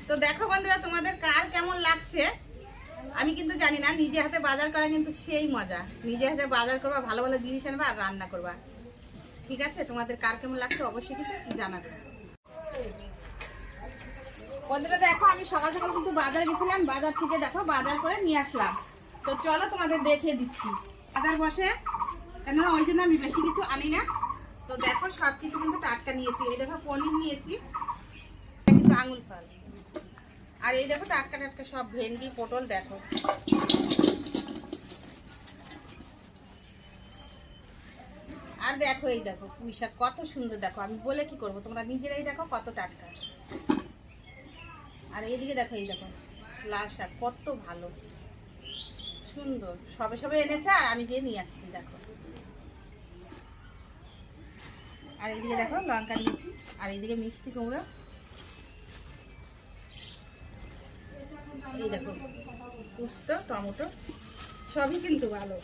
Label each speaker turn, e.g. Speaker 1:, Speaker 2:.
Speaker 1: তো দেখো বন্ধুরা, তোমাদের কার কেমন লাগছে আমি কিন্তু জানি না। নিজে হাতে বাজার করা কিন্তু সেই মজা। নিজে হাতে বাজার করবা, ভালো ভালো জিনিস আনবা আর রান্না করবা। ঠিক আছে, তোমাদের কার কেমন লাগছে অবশ্যই কিন্তু জানাবে। বন্ধুরা দেখো, আমি সকাল সকাল কিন্তু বাজার গেছিলাম। বাজার থেকে দেখো বাজার করে নিয়ে আসলাম। তো চলো তোমাদের দেখিয়ে দিচ্ছি। বাজার বসে কেননা ওই জন্য আমি বেশি কিছু আনি না। তো দেখো সব কিছু কিন্তু টাটকা নিয়েছি। এই দেখো পনির নিয়েছি, কিন্তু আঙুল ফল। আর এই দেখো টাটকা টাটকা সব ভেন্ডি পটল দেখো। আর দেখো এই দেখো পুঁই শাক কত সুন্দর। দেখো আমি বলে কি করব, তোমরা নিজেরাই দেখো কত টাটকা। আর এইদিকে দেখো, এই দেখো লাল শাক কত ভালো সুন্দর, সবে সবে এনেছে আর আমি গিয়ে নিয়ে আসছি দেখো। আর এইদিকে দেখো লঙ্কা নিয়েছি, আর এইদিকে মিষ্টি কুমড়ো। এই দেখো পোস্ত টমেটো সবই কিন্তু ভালো।